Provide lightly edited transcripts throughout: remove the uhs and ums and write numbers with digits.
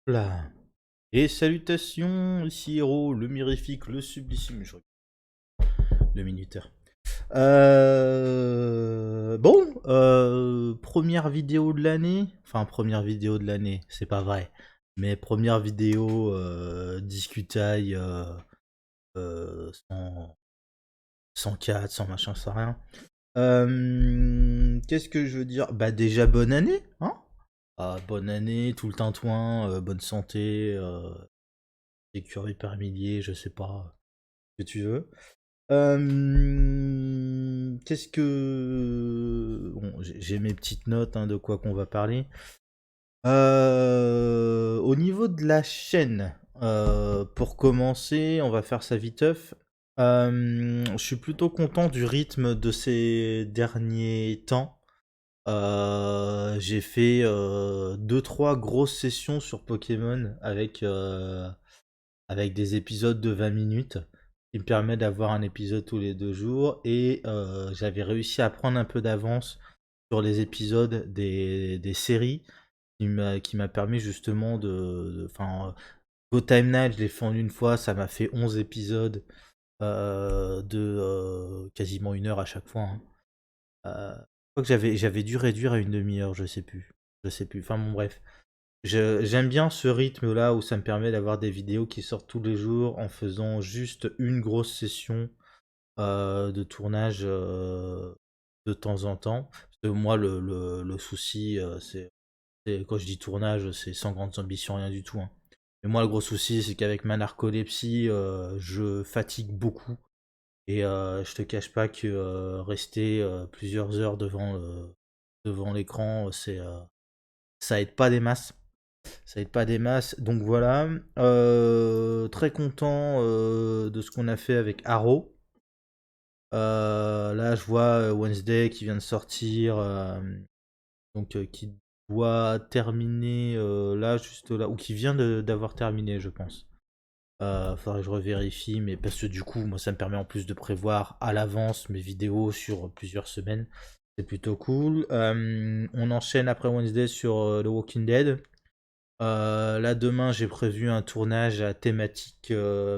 Là. Et salutations, ici Hero, le mirifique, le sublissime, le minuteur. Première vidéo de l'année, enfin première vidéo de l'année, c'est pas vrai, mais première vidéo discutaille sans, sans 4, sans machin, sans rien. Qu'est-ce que je veux dire? Bah déjà bonne année, hein? Bonne année, tout le tintouin, bonne santé, écurie par millier, je sais pas ce que tu veux. Qu'est-ce que... Bon, j'ai mes petites notes hein, de quoi qu'on va parler. Au niveau de la chaîne, pour commencer, on va faire ça viteuf. Je suis plutôt content du rythme de ces derniers temps. J'ai fait 2-3 grosses sessions sur Pokémon avec des épisodes de 20 minutes qui me permet d'avoir un épisode tous les 2 jours et j'avais réussi à prendre un peu d'avance sur les épisodes des séries qui m'a permis justement enfin, Go Time Night, je l'ai fait en une fois, ça m'a fait 11 épisodes de quasiment 1 heure à chaque fois, hein. Je crois que j'avais dû réduire à une demi-heure, je sais plus. Je sais plus. Enfin bon, bref. J'aime bien ce rythme-là où ça me permet d'avoir des vidéos qui sortent tous les jours en faisant juste une grosse session de tournage de temps en temps. Parce que moi, le souci, quand je dis tournage, c'est sans grandes ambitions, rien du tout, hein. Mais moi, le gros souci, c'est qu'avec ma narcolepsie, je fatigue beaucoup. Et je te cache pas que rester plusieurs heures devant l'écran, ça aide pas des masses. Ça aide pas des masses. Donc voilà. Très content de ce qu'on a fait avec Arrow. Là, je vois Wednesday qui vient de sortir. Donc qui doit terminer là, juste là. Ou qui vient d'avoir terminé, je pense. Faudrait que je revérifie, mais parce que du coup, moi, ça me permet en plus de prévoir à l'avance mes vidéos sur plusieurs semaines. C'est plutôt cool. On enchaîne après Wednesday sur The Walking Dead. Là, demain, j'ai prévu un tournage à thématique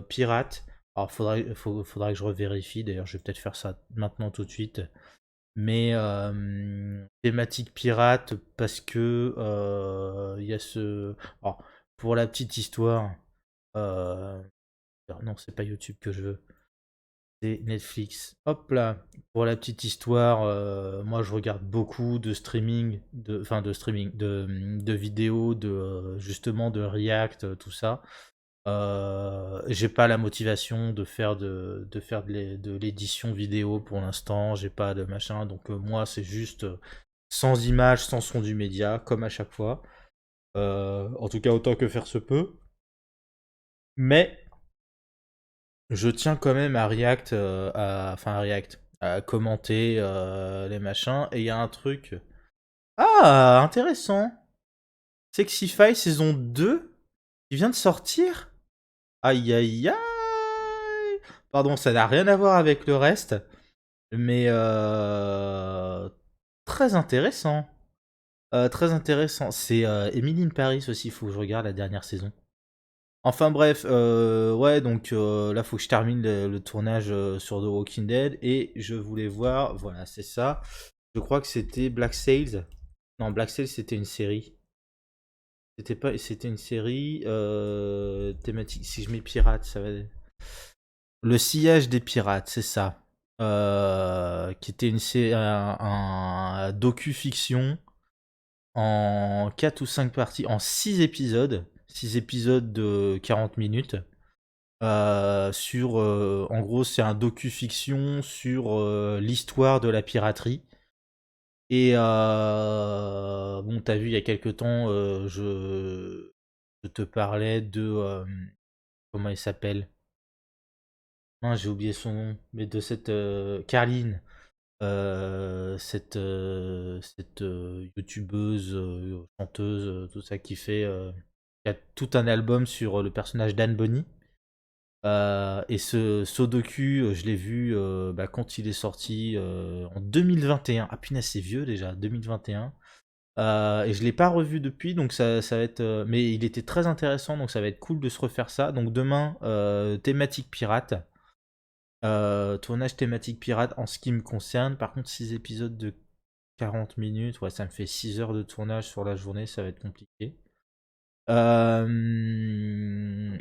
pirate. Alors, faudra que je revérifie. D'ailleurs, je vais peut-être faire ça maintenant tout de suite. Mais thématique pirate parce que il y a ce. Alors, pour la petite histoire. euh, non, c'est pas YouTube que je veux. C'est Netflix. Hop là. Pour la petite histoire, moi je regarde beaucoup de streaming, enfin de streaming, de vidéos, justement de React, tout ça. J'ai pas la motivation de faire de l'édition vidéo pour l'instant. J'ai pas de machin. Donc moi c'est juste sans image, sans son du média, comme à chaque fois. En tout cas autant que faire se peut. Mais je tiens quand même à React, enfin à React, à commenter les machins. Et il y a un truc. Ah, intéressant. Sexify saison 2 qui vient de sortir. Aïe aïe aïe. Pardon, ça n'a rien à voir avec le reste. Mais très intéressant. Très intéressant. C'est Emily in Paris aussi, il faut que je regarde la dernière saison. Enfin bref, ouais, donc là, faut que je termine le tournage sur The Walking Dead et je voulais voir, voilà, c'est ça. Je crois que c'était Black Sails. Non, Black Sails, c'était une série. C'était pas, c'était une série thématique. Si je mets pirates, ça va. Le sillage des pirates, c'est ça. Qui était un docu-fiction en 4 ou 5 parties, en 6 épisodes. 6 épisodes de 40 minutes. En gros, c'est un docu-fiction sur l'histoire de la piraterie. Et bon, t'as vu il y a quelques temps, je te parlais de comment il s'appelle? Non, j'ai oublié son nom, mais de cette Carline, cette youtubeuse, chanteuse, tout ça qui a tout un album sur le personnage d'Anne Bonny. Et ce Sudoku, je l'ai vu quand il est sorti en 2021. Ah punaise, c'est vieux déjà, 2021. Et je l'ai pas revu depuis, donc ça va être. Mais il était très intéressant, donc ça va être cool de se refaire ça. Donc demain, thématique pirate. Tournage thématique pirate en ce qui me concerne. Par contre, 6 épisodes de 40 minutes, ouais, ça me fait 6 heures de tournage sur la journée, ça va être compliqué.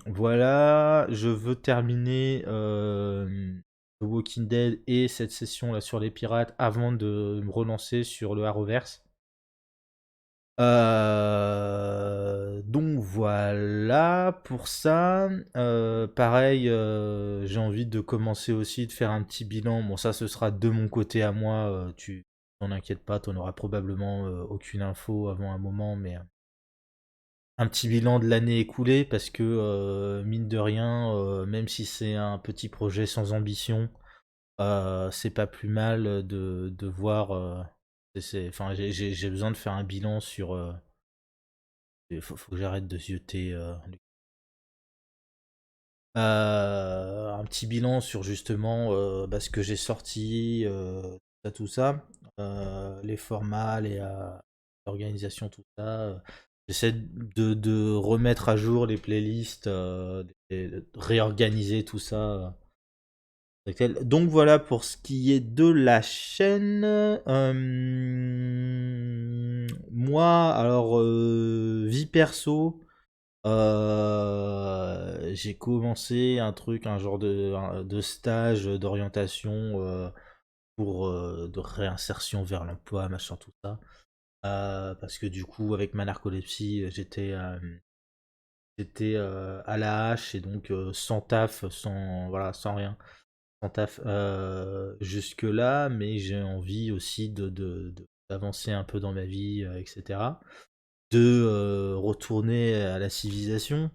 Voilà, je veux terminer The Walking Dead et cette session là sur les pirates avant de me relancer sur le Arrowverse. Donc voilà pour ça. Pareil, j'ai envie de commencer aussi de faire un petit bilan. Bon, ça, ce sera de mon côté à moi. Tu t'en inquiète pas, tu n'auras probablement aucune info avant un moment, mais un petit bilan de l'année écoulée parce que mine de rien, même si c'est un petit projet sans ambition, c'est pas plus mal de voir. Enfin, j'ai besoin de faire un bilan sur. Faut que j'arrête de zioter. Un petit bilan sur justement ce que j'ai sorti, tout ça, les formats, l'organisation, tout ça. J'essaie de remettre à jour les playlists, de réorganiser tout ça. Donc voilà pour ce qui est de la chaîne. Moi, alors, vie perso. J'ai commencé un truc, un genre de stage d'orientation pour de réinsertion vers l'emploi, machin, tout ça. Parce que du coup, avec ma narcolepsie, j'étais à la hache et donc sans taf, sans, voilà, sans rien, sans taf jusque-là, mais j'ai envie aussi d'avancer un peu dans ma vie, etc. De retourner à la civilisation.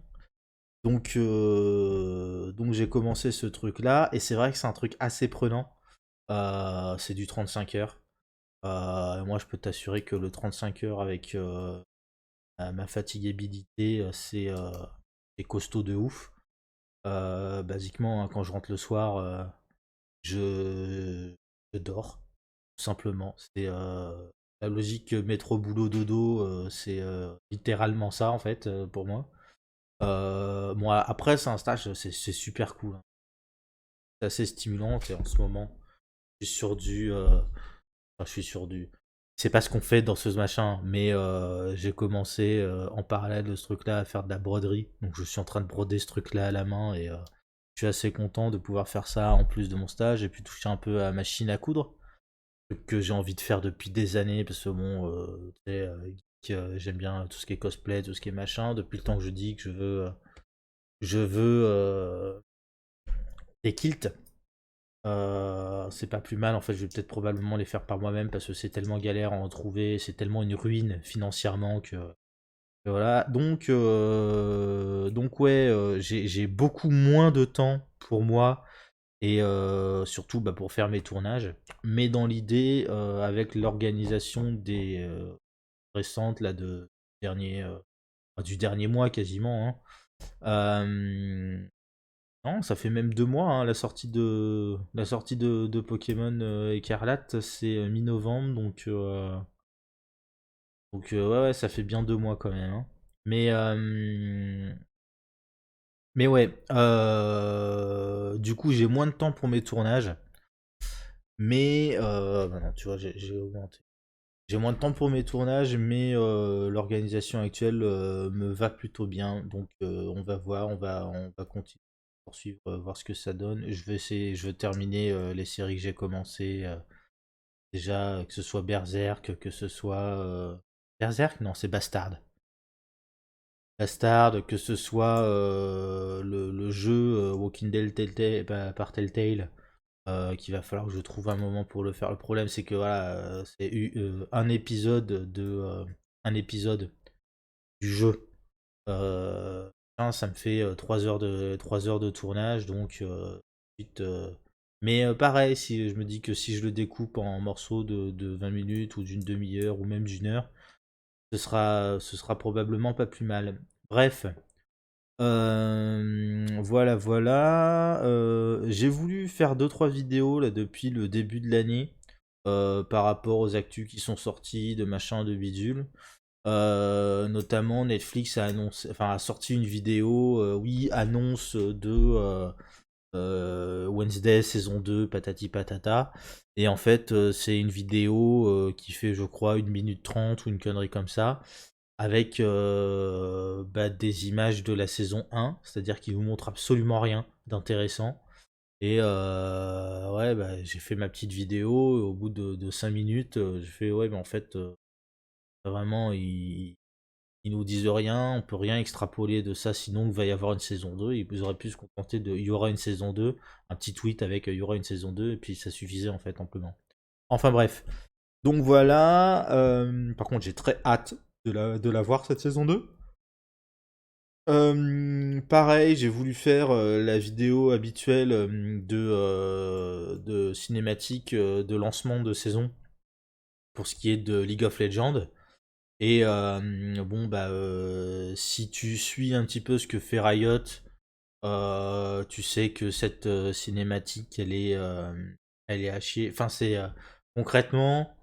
Donc j'ai commencé ce truc-là, et c'est vrai que c'est un truc assez prenant. C'est du 35 heures. Moi, je peux t'assurer que le 35 heures avec ma fatigabilité, c'est costaud de ouf. Basiquement, hein, quand je rentre le soir, je, je dors, tout simplement. C'est la logique métro boulot dodo, c'est littéralement ça en fait pour moi. Bon, après, c'est un stage, c'est super cool, hein. C'est assez stimulant, et en ce moment, je suis sur du. Enfin, je suis sur du. C'est pas ce qu'on fait dans ce machin, mais j'ai commencé en parallèle de ce truc-là à faire de la broderie. Donc, je suis en train de broder ce truc-là à la main, et je suis assez content de pouvoir faire ça en plus de mon stage et puis toucher un peu à ma machine à coudre. Truc que j'ai envie de faire depuis des années, parce que bon, tu sais, geek, j'aime bien tout ce qui est cosplay, tout ce qui est machin. Depuis le temps que je dis que je veux des kilts. C'est pas plus mal, en fait, je vais peut-être probablement les faire par moi-même parce que c'est tellement galère à en trouver, c'est tellement une ruine financièrement que voilà. Donc ouais, j'ai beaucoup moins de temps pour moi et surtout pour faire mes tournages. Mais dans l'idée, avec l'organisation des récentes là du dernier mois quasiment, hein, non, ça fait même 2 mois, hein, la sortie de Pokémon Écarlate, c'est mi-novembre, donc ouais, ouais, ça fait bien 2 mois quand même, hein. Mais, mais ouais, du coup, j'ai moins de temps pour mes tournages, mais bah non, tu vois, j'ai augmenté. J'ai moins de temps pour mes tournages, mais l'organisation actuelle me va plutôt bien. Donc on va voir, on va continuer, poursuivre, voir ce que ça donne. Je veux terminer les séries que j'ai commencées. Déjà, que ce soit Berserk, que ce soit... Berserk? Non, c'est Bastard. Bastard, que ce soit le jeu Walking Dead par Telltale, qu'il va falloir que je trouve un moment pour le faire. Le problème, c'est que voilà, c'est un épisode du jeu. Ça me fait 3 heures de tournage, donc ensuite, mais pareil, si je me dis que si je le découpe en morceaux de 20 minutes ou d'une demi-heure ou même d'une heure, ce sera probablement pas plus mal. Bref, voilà, voilà. J'ai voulu faire deux trois vidéos là depuis le début de l'année. par rapport aux actus qui sont sortis, de machin, de bidule. Notamment Netflix a annoncé, enfin a sorti une vidéo, oui, annonce de Wednesday saison 2, patati patata. Et en fait, c'est une vidéo qui fait, je crois, 1 minute 30 ou une connerie comme ça, avec des images de la saison 1, c'est-à-dire qu'il vous montre absolument rien d'intéressant. Et ouais, j'ai fait ma petite vidéo, et au bout de 5 minutes, j'ai fait, ouais, mais en fait, vraiment, ils nous disent rien, on peut rien extrapoler de ça, sinon il va y avoir une saison 2. Ils auraient pu se contenter de il y aura une saison 2, un petit tweet avec il y aura une saison 2, et puis ça suffisait en fait amplement. Enfin bref. Donc voilà. Par contre, j'ai très hâte de la voir cette saison 2. Pareil, j'ai voulu faire la vidéo habituelle de cinématique de lancement de saison pour ce qui est de League of Legends. Et bon, si tu suis un petit peu ce que fait Riot, tu sais que cette cinématique, elle est à chier. Enfin, concrètement,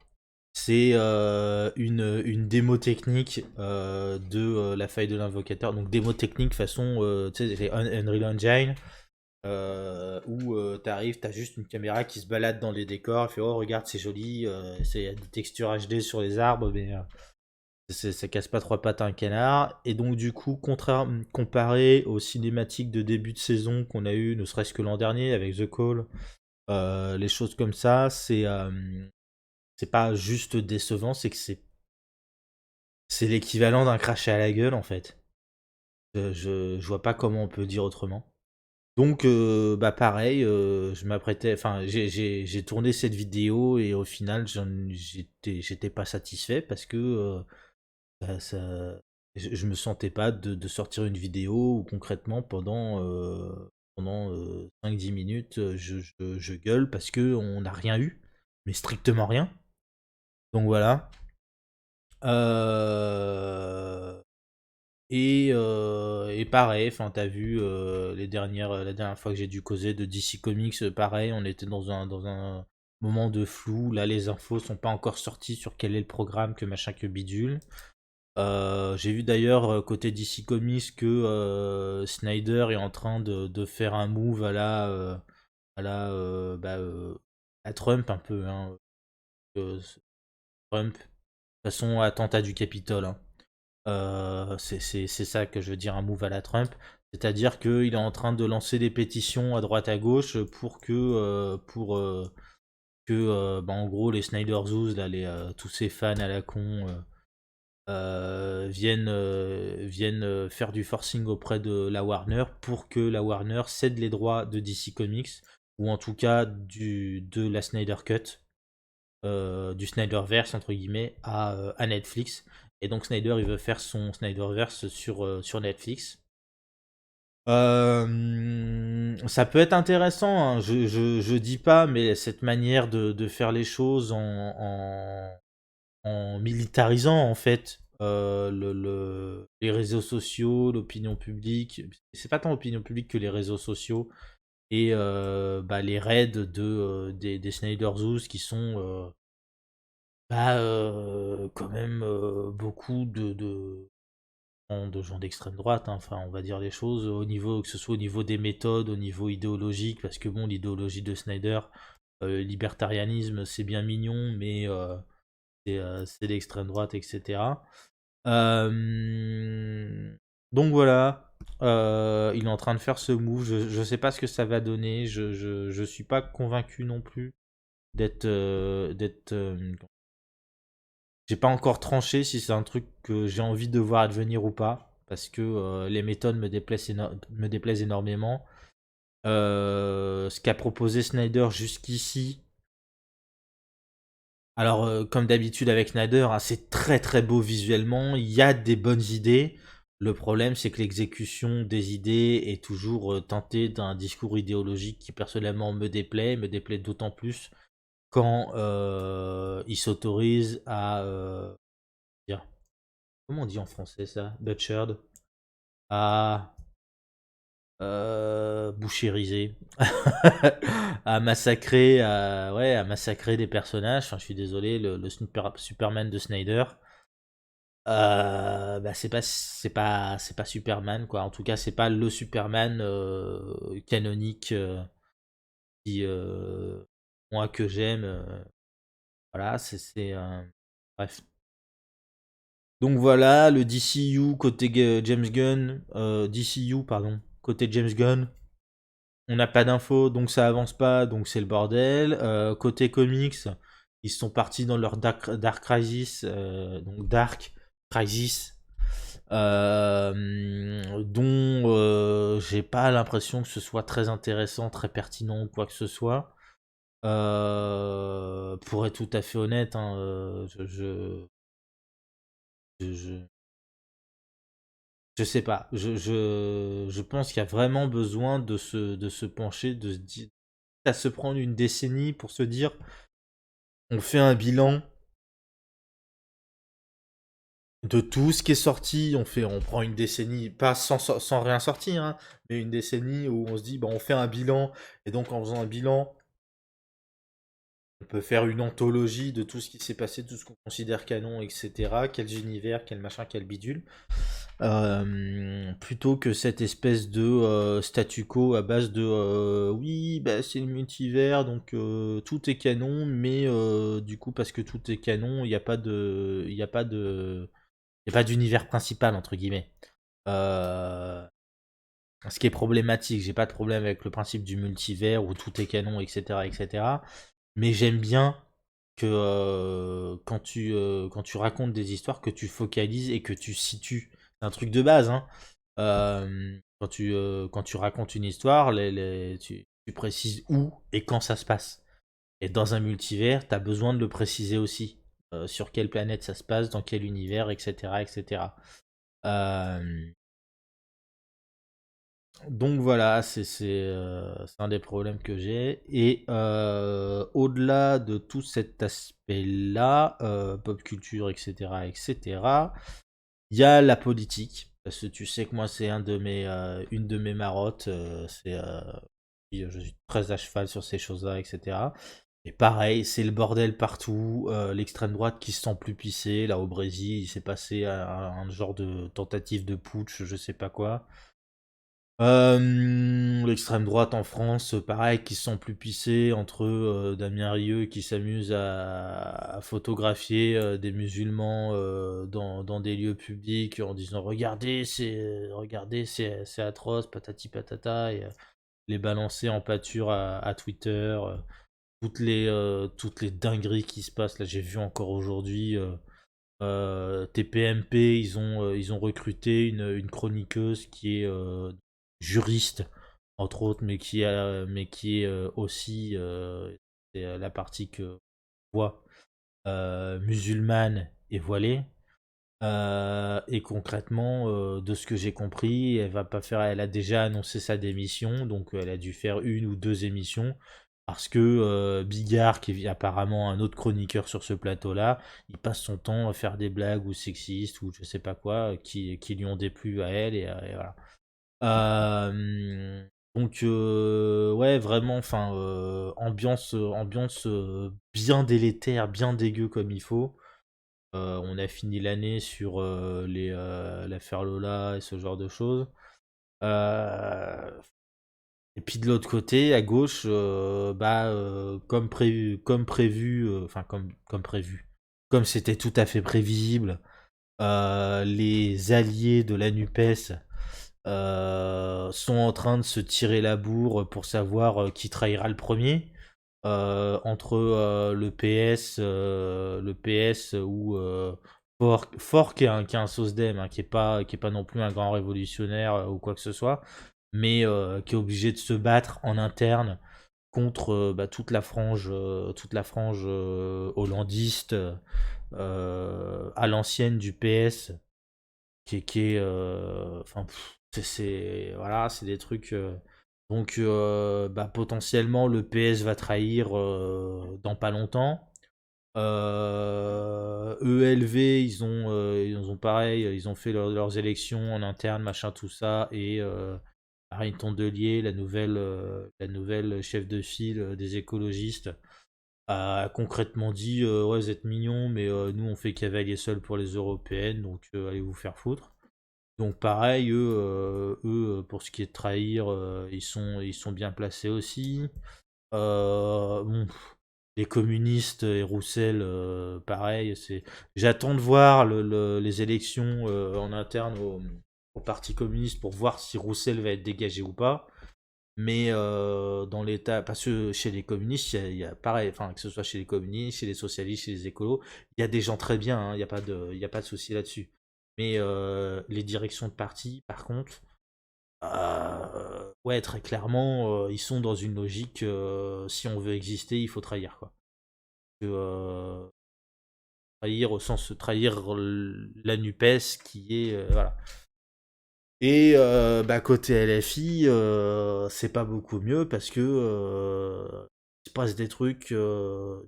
c'est une démo technique de la faille de l'invocateur. Donc, démo technique façon, tu sais, c'est Unreal Engine. Où t'arrives, t'as juste une caméra qui se balade dans les décors, et fait oh regarde c'est joli, il y a des textures HD sur les arbres, mais ça casse pas trois pattes à un canard. Et donc, du coup, comparé aux cinématiques de début de saison qu'on a eu, ne serait-ce que l'an dernier avec The Call, les choses comme ça, c'est pas juste décevant, c'est que c'est l'équivalent d'un crachat à la gueule en fait. Je vois pas comment on peut dire autrement. Donc, pareil, je m'apprêtais, enfin, j'ai tourné cette vidéo et au final, j'étais pas satisfait parce que je me sentais pas de sortir une vidéo où concrètement pendant 5-10 minutes je gueule parce que on n'a rien eu, mais strictement rien. Donc voilà. Euh, et pareil, enfin t'as vu la dernière fois que j'ai dû causer de DC Comics, pareil, on était dans un moment de flou. Là, les infos sont pas encore sorties sur quel est le programme, que machin, que bidule. J'ai vu d'ailleurs côté DC Comics que Snyder est en train de faire un move à la, à Trump un peu, hein. Trump, façon attentat du Capitole, hein. C'est ça que je veux dire, un move à la Trump. C'est-à-dire qu'il est en train de lancer des pétitions à droite à gauche pour que en gros les Snyder Zoos, là, tous ces fans à la con, viennent faire du forcing auprès de la Warner pour que la Warner cède les droits de DC Comics, ou en tout cas de la Snyder Cut, du Snyderverse entre guillemets, à Netflix. Et donc Snyder, il veut faire son Snyderverse sur Netflix. Ça peut être intéressant, hein, je dis pas, mais cette manière de faire les choses en militarisant en fait les réseaux sociaux, l'opinion publique. C'est pas tant l'opinion publique que les réseaux sociaux et les raids des Snyder Zoos qui sont quand même beaucoup de gens d'extrême droite, hein. Enfin, on va dire les choses au niveau, que ce soit au niveau des méthodes, au niveau idéologique, parce que bon, l'idéologie de Snyder, libertarianisme, c'est bien mignon, mais c'est l'extrême droite, etc. Euh, donc voilà, il est en train de faire ce move. Je sais pas ce que ça va donner. Je suis pas convaincu non plus d'être. J'ai pas encore tranché si c'est un truc que j'ai envie de voir advenir ou pas, parce que les méthodes me déplaisent énormément. Ce qu'a proposé Snyder jusqu'ici, alors comme d'habitude avec Snyder, hein, c'est très très beau visuellement, il y a des bonnes idées. Le problème, c'est que l'exécution des idées est toujours teintée d'un discours idéologique qui personnellement me déplaît d'autant plus quand il s'autorise à dire, comment on dit en français ça? Butchered. À bouchérisé, à massacrer, ouais, à massacrer des personnages. Enfin, je suis désolé, le Superman de Snyder, bah, c'est pas Superman, quoi. En tout cas, c'est pas le Superman canonique qui, moi, que j'aime. Voilà, bref. Donc voilà, le DCU côté James Gunn, DCU, pardon, côté James Gunn, on n'a pas d'infos, donc ça avance pas, donc c'est le bordel. Côté comics, ils sont partis dans leur Dark Crisis, donc Dark Crisis, dont j'ai pas l'impression que ce soit très intéressant, très pertinent ou quoi que ce soit. Pour être tout à fait honnête, hein, je je sais pas. Je pense qu'il y a vraiment besoin de se pencher, de se dire, à se prendre une décennie pour se dire, on fait un bilan de tout ce qui est sorti. On prend une décennie, pas sans rien sortir, hein, mais une décennie où on se dit, bah, on fait un bilan, et donc en faisant un bilan, on peut faire une anthologie de tout ce qui s'est passé, tout ce qu'on considère canon, etc. Quels univers, quel machin, quel bidule. Plutôt que cette espèce de statu quo à base de oui, bah, c'est le multivers, donc tout est canon, mais du coup, parce que tout est canon, il n'y a pas d'univers principal, entre guillemets. Euh, Ce qui est problématique. J'ai pas de problème avec le principe du multivers où tout est canon, etc. etc. Mais j'aime bien que quand tu racontes des histoires, que tu focalises et que tu situes. C'est un truc de base, hein. Quand tu racontes une histoire, tu précises où et quand ça se passe. Et dans un multivers, tu as besoin de le préciser aussi. Sur quelle planète ça se passe, dans quel univers, etc. etc. Euh, donc voilà, c'est un des problèmes que j'ai. Et au-delà de tout cet aspect-là, pop culture, etc., etc., il y a la politique. Parce que tu sais que moi, c'est une de mes marottes. Je suis très à cheval sur ces choses-là, etc. Et pareil, c'est le bordel partout. L'extrême droite qui se sent plus pissée. Là, au Brésil, il s'est passé un genre de tentative de putsch, je sais pas quoi. L'extrême droite en France, pareil, qui se sent plus pissés entre Damien Rieu qui s'amuse à photographier des musulmans dans des lieux publics en disant regardez, c'est atroce, patati patata, et les balancer en pâture à Twitter. Toutes les dingueries qui se passent. Là, j'ai vu encore aujourd'hui. TPMP, ils ont recruté une chroniqueuse qui est juriste, entre autres, mais qui est aussi c'est la partie que voit musulmane et voilée. Et concrètement, de ce que j'ai compris, elle a déjà annoncé sa démission, donc elle a dû faire une ou deux émissions, parce que Bigard, qui est apparemment un autre chroniqueur sur ce plateau-là, il passe son temps à faire des blagues ou sexistes ou je sais pas quoi, qui lui ont déplu à elle, et voilà. Donc ouais, vraiment, enfin, ambiance bien délétère, bien dégueu comme il faut. On a fini l'année sur l'affaire Lola et ce genre de choses. Euh, et puis de l'autre côté, à gauche, bah, comme prévu, enfin comme prévu, comme c'était tout à fait prévisible, les alliés de la NUPES sont en train de se tirer la bourre pour savoir qui trahira le premier. Entre le PS ou Fort qui est un SOSDEM, hein, qui est pas non plus un grand révolutionnaire ou quoi que ce soit, mais qui est obligé de se battre en interne contre bah, toute la frange hollandiste à l'ancienne du PS, qui est enfin, voilà, c'est des trucs. Donc, bah, potentiellement, le PS va trahir dans pas longtemps. ELV, ils ont pareil, ils ont fait leurs élections en interne, machin, tout ça, et Marine Tondelier, la nouvelle chef de file des écologistes, a concrètement dit ouais, vous êtes mignons, mais nous on fait cavalier seul pour les européennes, donc allez vous faire foutre. Donc pareil, pour ce qui est de trahir, ils sont bien placés aussi. Bon, les communistes et Roussel, pareil. J'attends de voir les élections en interne au Parti communiste pour voir si Roussel va être dégagé ou pas. Mais dans l'État, parce que chez les communistes, il y a pareil, enfin que ce soit chez les communistes, chez les socialistes, chez les écolos, il y a des gens très bien, hein, il y a pas de souci là-dessus. Mais les directions de parti, par contre, ouais, très clairement, ils sont dans une logique, si on veut exister, il faut trahir, quoi. Trahir au sens trahir la NUPES qui est, voilà. Et bah, côté LFI, c'est pas beaucoup mieux parce que il se passe des trucs.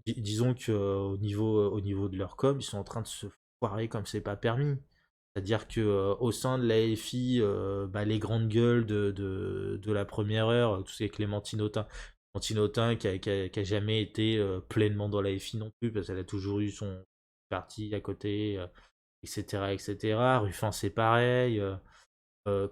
Disons que au niveau de leur com, ils sont en train de se foirer comme c'est pas permis. C'est-à-dire que au sein de la LFI, bah, les grandes gueules de la première heure, tout ce qui est Clémentine Autain, Clémentine Autain qui a jamais été pleinement dans la LFI non plus parce qu'elle a toujours eu son parti à côté, etc., etc. Ruffin c'est pareil.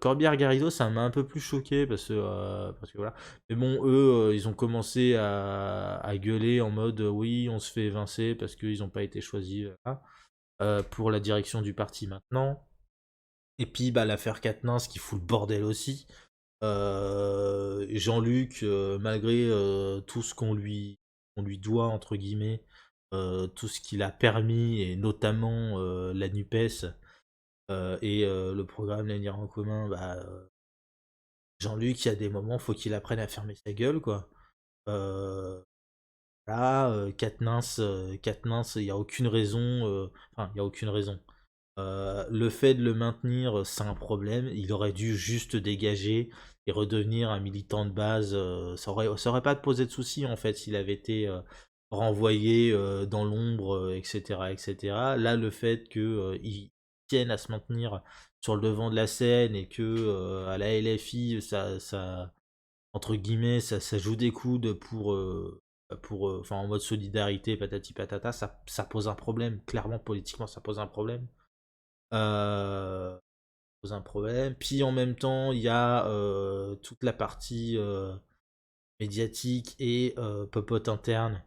Corbière Garrido, ça m'a un peu plus choqué parce que voilà. Mais bon, eux, ils ont commencé à gueuler en mode oui, on se fait évincer parce qu'ils n'ont pas été choisis voilà, pour la direction du parti maintenant. Et puis bah, l'affaire Quatennens qui fout le bordel aussi. Jean-Luc, malgré tout ce qu'on lui doit, entre guillemets, tout ce qu'il a permis, et notamment la NUPES et le programme L'avenir en commun, bah, Jean-Luc, il y a des moments, faut qu'il apprenne à fermer sa gueule, quoi. Euh, Là, Quatennens, il n'y a aucune raison. Enfin, il n'y a aucune raison. Le fait de le maintenir, c'est un problème. Il aurait dû juste dégager et redevenir un militant de base. Ça aurait pas posé de soucis, en fait, s'il avait été renvoyé dans l'ombre, etc., etc. Là, le fait qu'il tienne à se maintenir sur le devant de la scène et que à la LFI, entre guillemets, ça joue des coudes enfin, en mode solidarité, patati patata, ça pose un problème. Clairement, politiquement, ça pose un problème. Euh, Pose un problème. Puis en même temps, il y a toute la partie médiatique et popote interne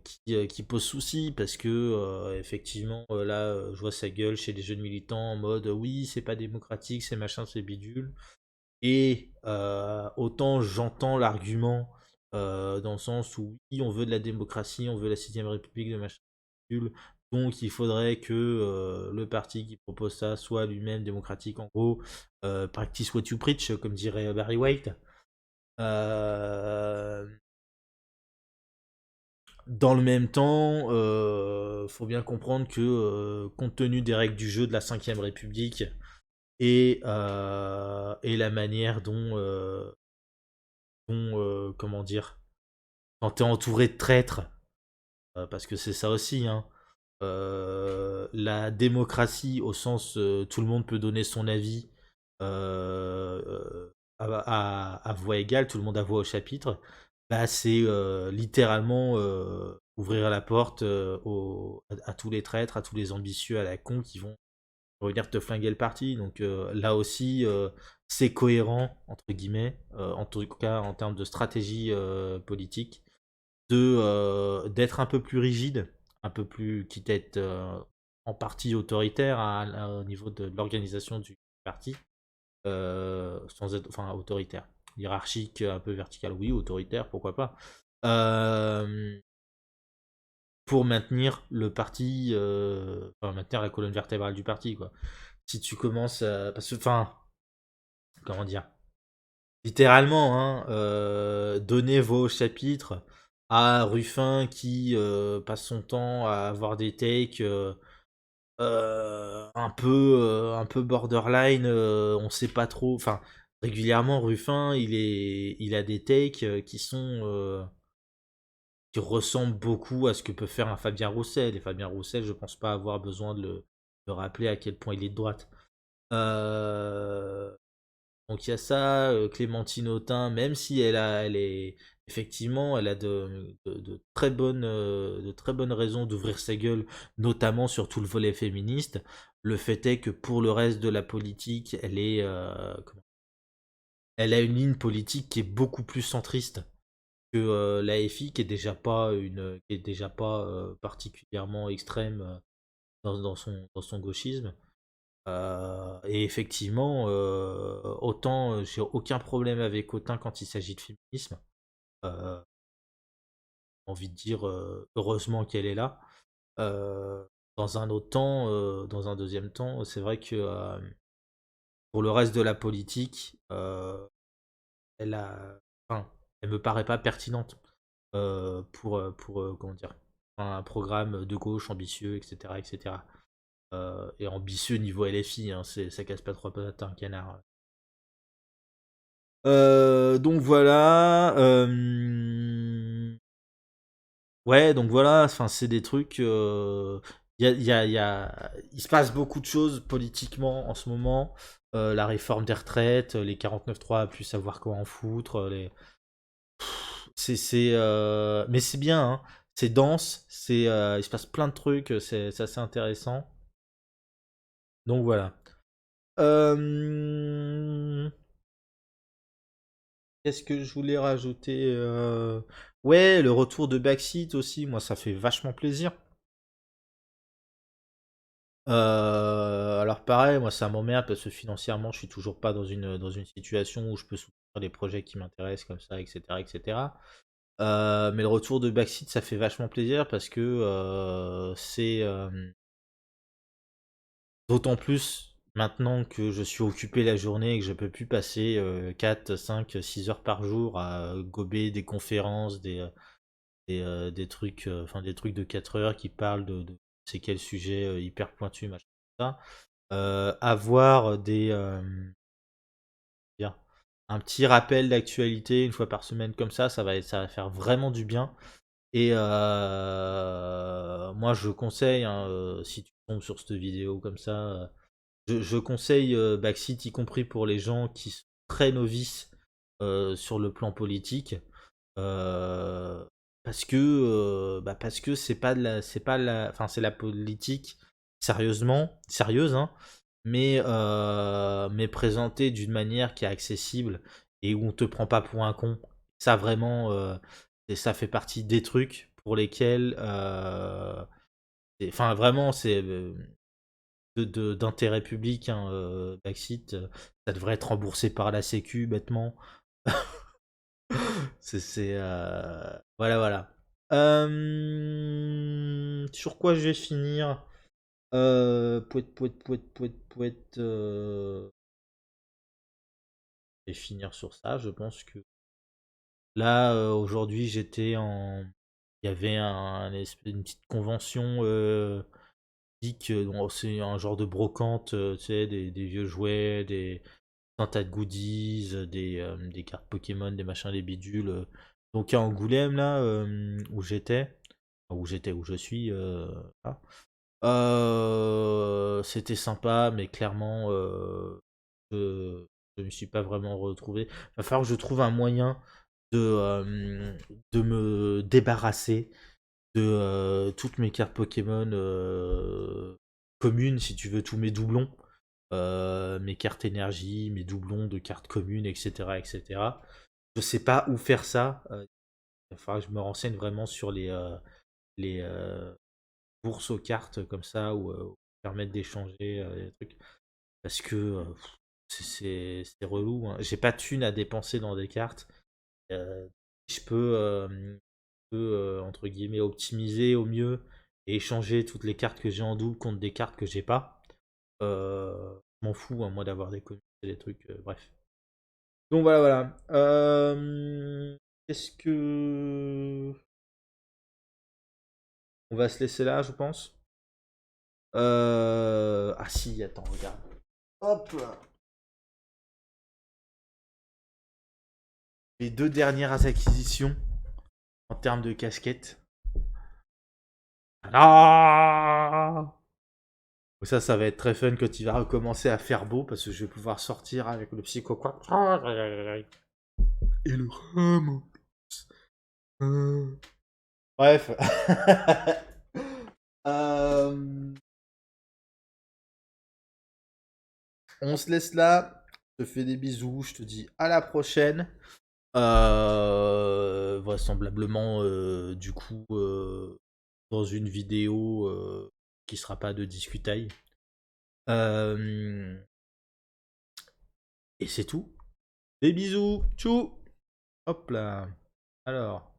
qui pose souci parce que effectivement là je vois sa gueule chez les jeunes militants en mode oui c'est pas démocratique c'est machin c'est bidule et autant j'entends l'argument dans le sens où oui, on veut de la démocratie, on veut la 6ème République de machin. Donc il faudrait que le parti qui propose ça soit lui-même démocratique. En gros, practice what you preach, comme dirait Barry White. Euh, Dans le même temps, faut bien comprendre que compte tenu des règles du jeu de la 5ème République et la manière dont comment dire, quand t'es entouré de traîtres, parce que c'est ça aussi, hein, la démocratie au sens tout le monde peut donner son avis à voix égale, tout le monde a voix au chapitre, bah c'est littéralement ouvrir la porte à tous les traîtres, à tous les ambitieux à la con qui vont venir te flinguer le parti. Donc là aussi, c'est cohérent, entre guillemets, en tout cas en termes de stratégie politique, d'être un peu plus rigide, un peu plus, quitte à être en partie autoritaire au niveau de l'organisation du parti, sans être, enfin autoritaire, hiérarchique, un peu vertical, oui, autoritaire, pourquoi pas, euh, pour maintenir le parti, enfin maintenir la colonne vertébrale du parti, quoi. Si tu commences, parce que, enfin, comment dire, littéralement, hein, donnez vos chapitres à Ruffin qui passe son temps à avoir des takes un peu borderline, on sait pas trop. Enfin, régulièrement, Ruffin, il a des takes qui ressemblent beaucoup à ce que peut faire un Fabien Roussel. Et Fabien Roussel, je pense pas avoir besoin de rappeler à quel point il est de droite. Euh, Donc il y a ça, Clémentine Autain, même si elle est effectivement, elle a de très bonnes raisons d'ouvrir sa gueule, notamment sur tout le volet féministe. Le fait est que pour le reste de la politique, elle a une ligne politique qui est beaucoup plus centriste que l'AFI, qui est déjà pas particulièrement extrême dans son gauchisme. Et effectivement, autant j'ai aucun problème avec Autain quand il s'agit de féminisme. Euh, Envie de dire heureusement qu'elle est là. Euh, dans un autre temps, dans un deuxième temps, c'est vrai que pour le reste de la politique, elle a, enfin, elle me paraît pas pertinente comment dire, un programme de gauche ambitieux, etc., etc. Et ambitieux niveau LFI, hein, ça casse pas trois pattes à un canard. Donc voilà. Ouais, donc voilà. Enfin, c'est des trucs. Il se passe beaucoup de choses politiquement en ce moment. La réforme des retraites, les 49.3, plus savoir quoi en foutre. Mais c'est bien, hein. C'est dense. Il se passe plein de trucs. C'est assez intéressant. Donc voilà. Euh... Qu'est-ce que je voulais rajouter Ouais, le retour de Backseat aussi, moi ça fait vachement plaisir. Alors pareil, moi ça m'emmerde parce que financièrement je suis toujours pas dans une situation où je peux soutenir des projets qui m'intéressent comme ça, etc. etc. Mais le retour de Backseat ça fait vachement plaisir parce que c'est d'autant plus maintenant que je suis occupé la journée et que je peux plus passer 4, 5, 6 heures par jour à gober des conférences, des trucs, des trucs de 4 heures qui parlent de c'est quel sujet hyper pointu, machin, ça. Avoir bien, un petit rappel d'actualité une fois par semaine comme ça va faire vraiment du bien. Et moi, je conseille, hein, si tu tombes sur cette vidéo comme ça, je conseille Backseat, y compris pour les gens qui sont très novices sur le plan politique. Euh, parce que c'est pas enfin c'est la politique sérieuse, hein, mais présentée d'une manière qui est accessible et où on te prend pas pour un con. Ça vraiment, ça fait partie des trucs pour lesquels, enfin vraiment c'est d'intérêt public, hein, Backseat, ça devrait être remboursé par la Sécu bêtement. Voilà, voilà. Sur quoi je vais finir Pouet. Je vais finir sur ça. Je pense que là, aujourd'hui, j'étais en. Il y avait une petite convention bon, c'est un genre de brocante, tu sais, des vieux jouets, un tas de goodies, des cartes Pokémon, des machins, des bidules. Donc à Angoulême, là, où je suis, là. C'était sympa, mais clairement, je, je me suis pas vraiment retrouvé. Va falloir que je trouve un moyen de me débarrasser de toutes mes cartes Pokémon communes, si tu veux, tous mes doublons, mes cartes énergie, mes doublons de cartes communes, etc. etc. Je sais pas où faire ça. Il va falloir que je me renseigne vraiment sur les bourses aux cartes comme ça, ou permettre d'échanger des trucs. Parce que c'est relou, hein. J'ai pas de thunes à dépenser dans des cartes. Euh, je peux entre guillemets optimiser au mieux et échanger toutes les cartes que j'ai en double contre des cartes que j'ai pas. Je m'en fous, hein, moi, d'avoir des communes, des trucs, bref. Donc voilà, voilà. Est-ce que on va se laisser là, je pense. Ah si, attends, regarde. Hop là. Les deux dernières acquisitions en termes de casquettes. Ah, Ça va être très fun quand il va recommencer à faire beau parce que je vais pouvoir sortir avec le psycho quoi. Et le rhum. Bref. Euh, On se laisse là. Je te fais des bisous. Je te dis à la prochaine. Vraisemblablement, du coup, dans une vidéo qui sera pas de discutaille. Euh, et c'est tout. Des bisous. Tchou. Hop là. Alors.